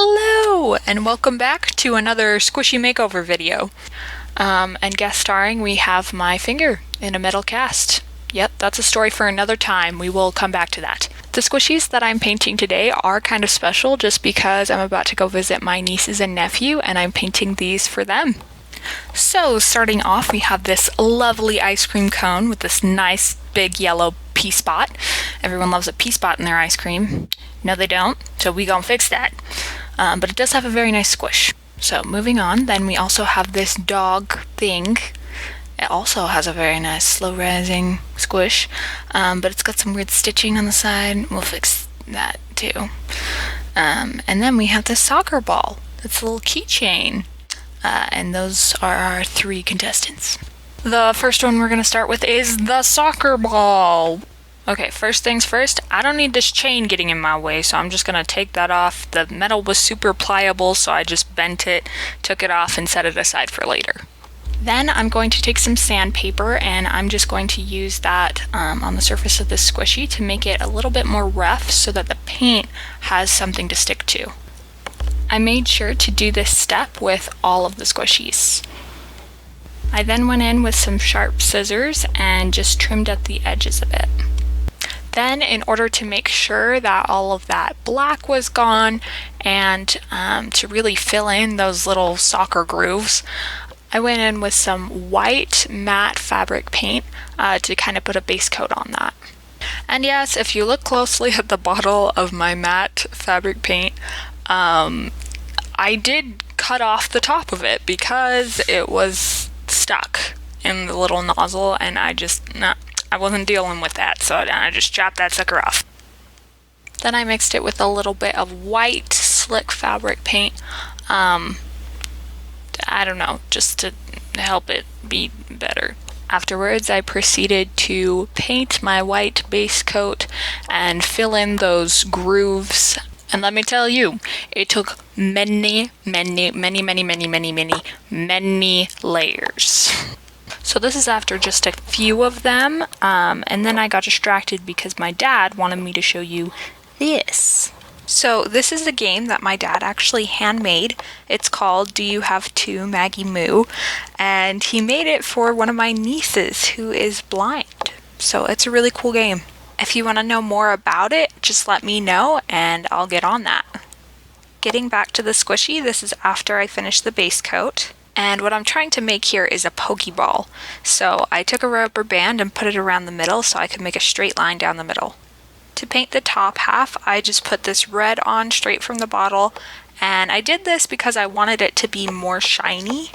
Hello, and welcome back to another Squishy Makeover video. And guest starring, we have my finger in a metal cast. Yep, that's a story for another time. We will come back to that. The squishies that I'm painting today are kind of special just because I'm about to go visit my nieces and nephew, and I'm painting these for them. So, starting off, we have this lovely ice cream cone with this nice big yellow pea spot. Everyone loves a pea spot in their ice cream. No, they don't, so we gonna fix that. But it does have a very nice squish. So, moving on, then we also have this dog thing. It also has a very nice slow rising squish, but it's got some weird stitching on the side. We'll fix that too. And then we have this soccer ball. It's a little keychain. And those are our three contestants. The first one we're going to start with is the soccer ball. Okay, first things first, I don't need this chain getting in my way, so I'm just going to take that off. The metal was super pliable, so I just bent it, took it off, and set it aside for later. Then I'm going to take some sandpaper, and I'm just going to use that on the surface of this squishy to make it a little bit more rough so that the paint has something to stick to. I made sure to do this step with all of the squishies. I then went in with some sharp scissors and just trimmed at the edges of it. Then, in order to make sure that all of that black was gone and to really fill in those little soccer grooves, I went in with some white matte fabric paint to kind of put a base coat on that. And yes, if you look closely at the bottle of my matte fabric paint, I did cut off the top of it because it was stuck in the little nozzle, and I wasn't dealing with that, so I just chopped that sucker off. Then I mixed it with a little bit of white slick fabric paint. I don't know, just to help it be better. Afterwards, I proceeded to paint my white base coat and fill in those grooves. And let me tell you, it took many layers. So this is after just a few of them, and then I got distracted because my dad wanted me to show you this. So this is a game that my dad actually handmade. It's called Do You Have Two, Maggie Moo? And he made it for one of my nieces who is blind. So it's a really cool game. If you want to know more about it, just let me know and I'll get on that. Getting back to the squishy, this is after I finished the base coat. And what I'm trying to make here is a pokeball. So I took a rubber band and put it around the middle so I could make a straight line down the middle. To paint the top half, I just put this red on straight from the bottle. And I did this because I wanted it to be more shiny.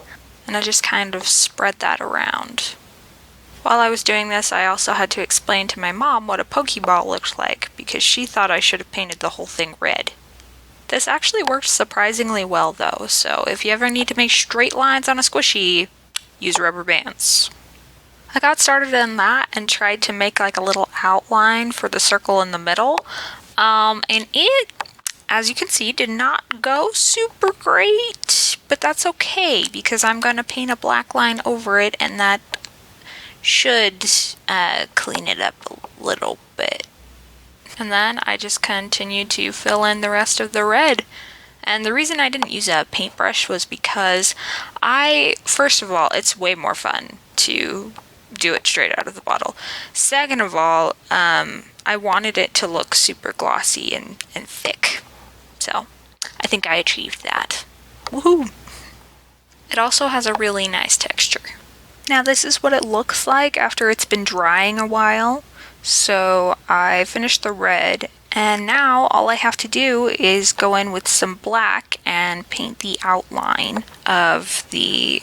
And I just kind of spread that around. While I was doing this, I also had to explain to my mom what a pokeball looked like because she thought I should have painted the whole thing red. This actually worked surprisingly well though, so if you ever need to make straight lines on a squishy, use rubber bands. I got started on that and tried to make like a little outline for the circle in the middle, and it, as you can see, did not go super great, but that's okay because I'm going to paint a black line over it and that should clean it up a little bit. And then I just continued to fill in the rest of the red. And the reason I didn't use a paintbrush was because first of all, it's way more fun to do it straight out of the bottle. Second of all, I wanted it to look super glossy and thick. So I think I achieved that. Woohoo! It also has a really nice texture. Now this is what it looks like after it's been drying a while. So I finished the red, and now all I have to do is go in with some black and paint the outline of the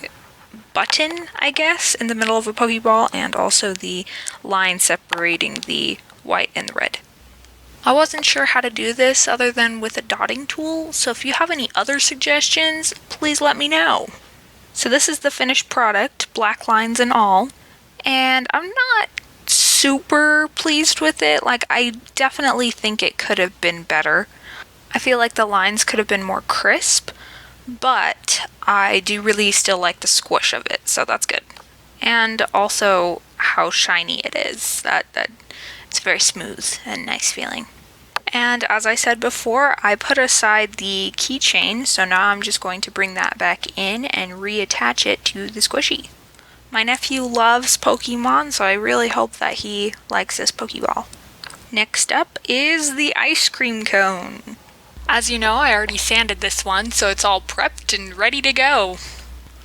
button, I guess, in the middle of a pokeball, and also the line separating the white and the red. I wasn't sure how to do this other than with a dotting tool, so if you have any other suggestions, please let me know. So this is the finished product, black lines and all, and I'm not super pleased with it. Like, I definitely think it could have been better. I feel like the lines could have been more crisp, but I do really still like the squish of it, so that's good. And also how shiny it is. That it's very smooth and nice feeling. And as I said before, I put aside the keychain, so now I'm just going to bring that back in and reattach it to the squishy. My nephew loves Pokemon, so I really hope that he likes this Pokeball. Next up is the ice cream cone. As you know, I already sanded this one, so it's all prepped and ready to go.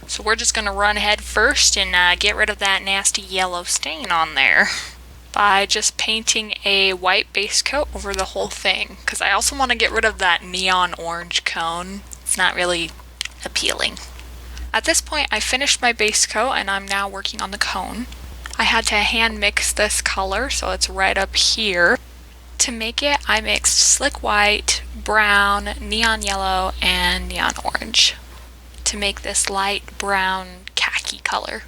So we're just going to run head first and get rid of that nasty yellow stain on there by just painting a white base coat over the whole thing, because I also want to get rid of that neon orange cone. It's not really appealing. At this point, I finished my base coat and I'm now working on the cone. I had to hand mix this color, so it's right up here. To make it, I mixed slick white, brown, neon yellow, and neon orange to make this light brown khaki color.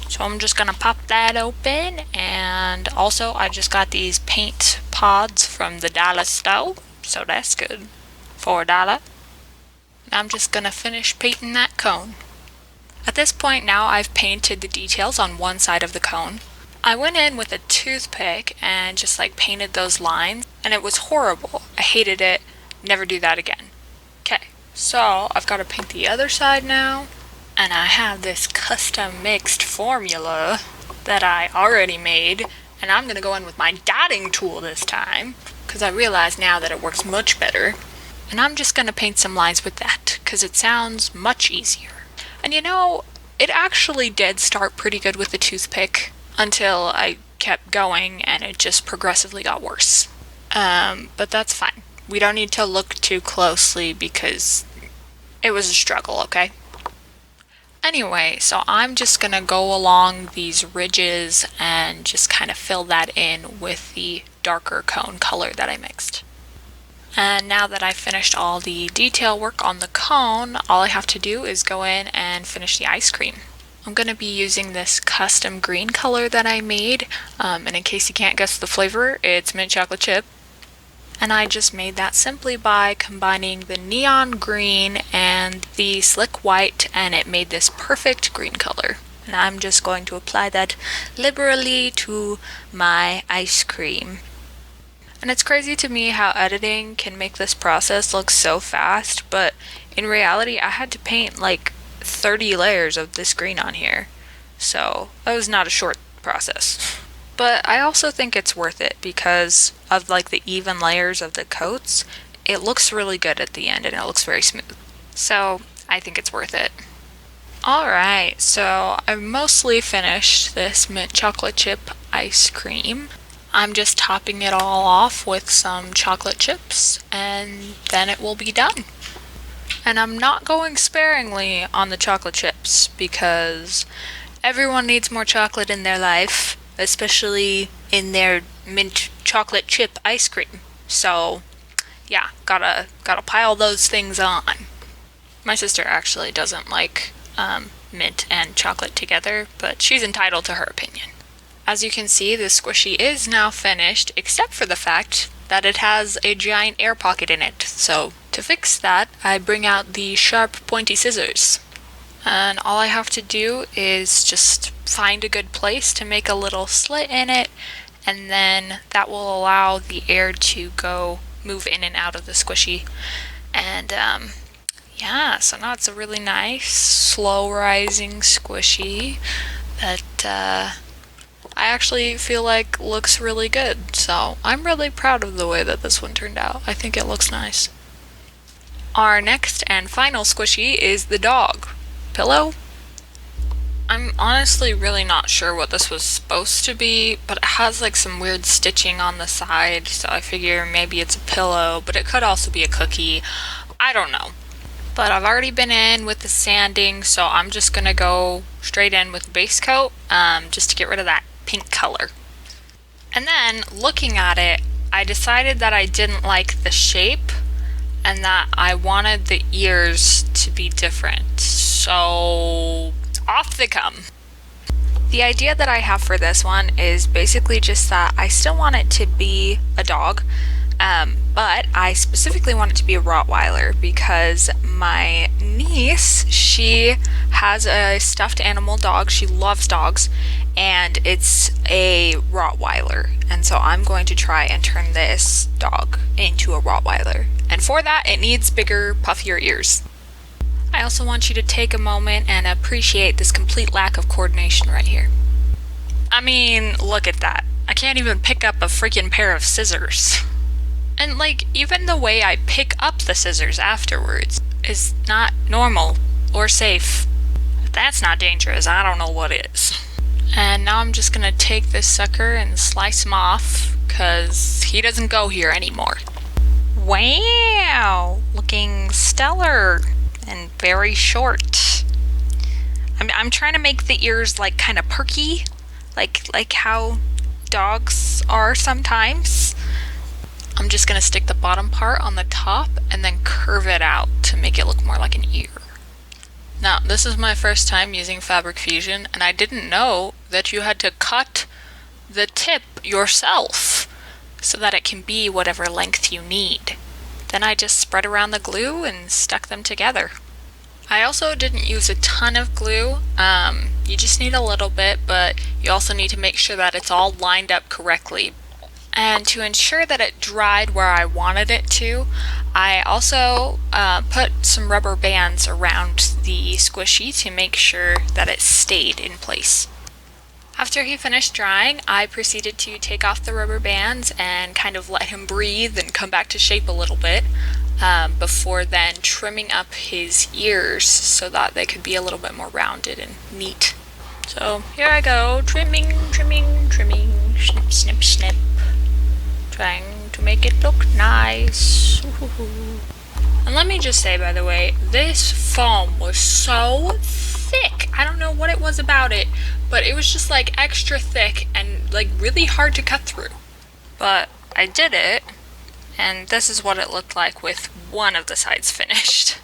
So I'm just gonna pop that open, and also I just got these paint pods from the dollar store, so that's good. $4. I'm just gonna finish painting that cone. At this point now I've painted the details on one side of the cone. I went in with a toothpick and just like painted those lines, and it was horrible. I hated it. Never do that again. Okay, so I've got to paint the other side now, and I have this custom mixed formula that I already made, and I'm gonna go in with my dotting tool this time because I realize now that it works much better. And I'm just gonna paint some lines with that because it sounds much easier. And you know, it actually did start pretty good with the toothpick until I kept going and it just progressively got worse. But that's fine. We don't need to look too closely because it was a struggle, okay? Anyway, so I'm just gonna go along these ridges and just kind of fill that in with the darker cone color that I mixed. And now that I've finished all the detail work on the cone, all I have to do is go in and finish the ice cream. I'm going to be using this custom green color that I made, and in case you can't guess the flavor, it's mint chocolate chip. And I just made that simply by combining the neon green and the slick white, and it made this perfect green color. And I'm just going to apply that liberally to my ice cream. And it's crazy to me how editing can make this process look so fast, but in reality I had to paint like 30 layers of this green on here, so it was not a short process. But I also think it's worth it because of like the even layers of the coats. It looks really good at the end and it looks very smooth, so I think it's worth it. Alright, so I've mostly finished this mint chocolate chip ice cream. I'm just topping it all off with some chocolate chips, and then it will be done. And I'm not going sparingly on the chocolate chips because everyone needs more chocolate in their life, especially in their mint chocolate chip ice cream. So yeah, gotta pile those things on. My sister actually doesn't like mint and chocolate together, but she's entitled to her opinion. As you can see, the squishy is now finished, except for the fact that it has a giant air pocket in it. So to fix that, I bring out the sharp pointy scissors. And all I have to do is just find a good place to make a little slit in it, and then that will allow the air to move in and out of the squishy. And yeah, so now it's a really nice, slow rising squishy that I actually feel like looks really good, so I'm really proud of the way that this one turned out. I think it looks nice. Our next and final squishy is the dog. Pillow? I'm honestly really not sure what this was supposed to be, but it has like some weird stitching on the side, so I figure maybe it's a pillow, but it could also be a cookie. I don't know. But I've already been in with the sanding, so I'm just gonna go straight in with the base coat, just to get rid of that pink color. And then looking at it, I decided that I didn't like the shape and that I wanted the ears to be different. So off they come. The idea that I have for this one is basically just that I still want it to be a dog, but I specifically want it to be a Rottweiler because my niece, she has a stuffed animal dog. She loves dogs, and it's a Rottweiler. And so I'm going to try and turn this dog into a Rottweiler. And for that, it needs bigger, puffier ears. I also want you to take a moment and appreciate this complete lack of coordination right here. I mean, look at that. I can't even pick up a freaking pair of scissors. And like, even the way I pick up the scissors afterwards is not normal or safe. If that's not dangerous, I don't know what is. And now I'm just gonna take this sucker and slice him off, cause he doesn't go here anymore. Wow, looking stellar and very short. I'm trying to make the ears like kind of perky, like how dogs are sometimes. I'm just gonna stick the bottom part on the top and then curve it out to make it look more like an ear. Now, this is my first time using Fabric Fusion, and I didn't know that you had to cut the tip yourself so that it can be whatever length you need. Then I just spread around the glue and stuck them together. I also didn't use a ton of glue. You just need a little bit, but you also need to make sure that it's all lined up correctly. And to ensure that it dried where I wanted it to, I also put some rubber bands around the squishy to make sure that it stayed in place. After he finished drying, I proceeded to take off the rubber bands and kind of let him breathe and come back to shape a little bit, before then trimming up his ears so that they could be a little bit more rounded and neat. So here I go, trimming, snip, snip, snip. Trying to make it look nice. And let me just say, by the way, this foam was so thick. I don't know what it was about it, but it was just like extra thick and like really hard to cut through. But I did it, and this is what it looked like with one of the sides finished.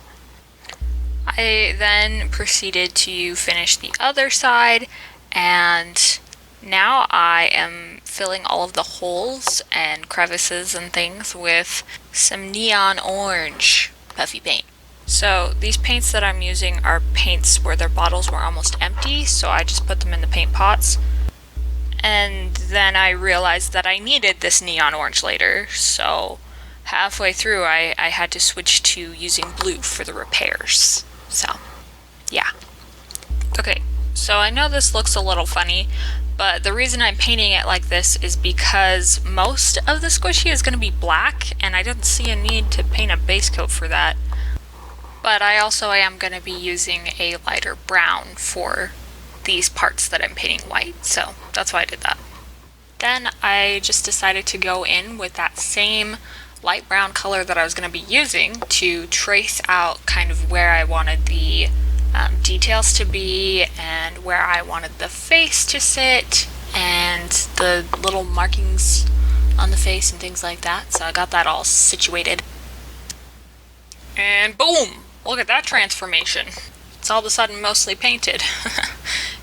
I then proceeded to finish the other side, and now I am filling all of the holes and crevices and things with some neon orange puffy paint. So these paints that I'm using are paints where their bottles were almost empty, so I just put them in the paint pots. And then I realized that I needed this neon orange later, so halfway through I had to switch to using blue for the repairs. So, yeah. Okay, so I know this looks a little funny, but the reason I'm painting it like this is because most of the squishy is going to be black, and I didn't see a need to paint a base coat for that. But I also am going to be using a lighter brown for these parts that I'm painting white, so that's why I did that. Then I just decided to go in with that same light brown color that I was going to be using to trace out kind of where I wanted the details to be and where I wanted the face to sit and the little markings on the face and things like that. So I got that all situated. And boom! Look at that transformation. It's all of a sudden mostly painted.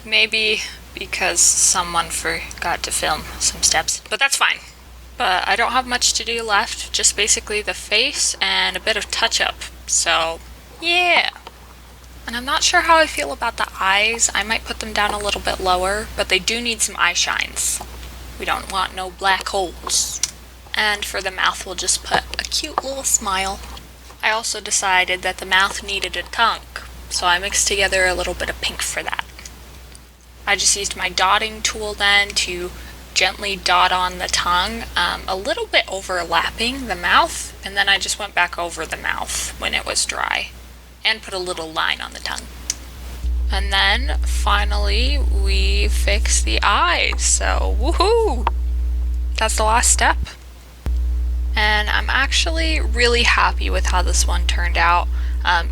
Maybe because someone forgot to film some steps, but that's fine. But I don't have much to do left, just basically the face and a bit of touch-up. So, yeah. And I'm not sure how I feel about the eyes. I might put them down a little bit lower, but they do need some eye shines. We don't want no black holes. And for the mouth, we'll just put a cute little smile. I also decided that the mouth needed a tongue, so I mixed together a little bit of pink for that. I just used my dotting tool then to gently dot on the tongue, a little bit overlapping the mouth, and then I just went back over the mouth when it was dry and put a little line on the tongue. And then finally we fix the eyes, so woohoo! That's the last step. And I'm actually really happy with how this one turned out,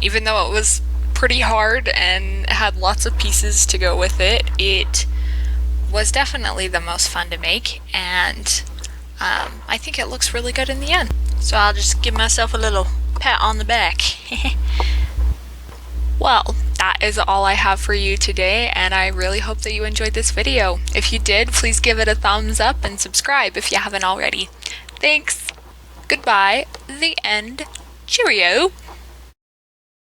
even though it was pretty hard and had lots of pieces to go with it. It was definitely the most fun to make, and I think it looks really good in the end. So I'll just give myself a little pat on the back. Well, that is all I have for you today, and I really hope that you enjoyed this video. If you did, please give it a thumbs up and subscribe if you haven't already. Thanks. Goodbye. The end. Cheerio.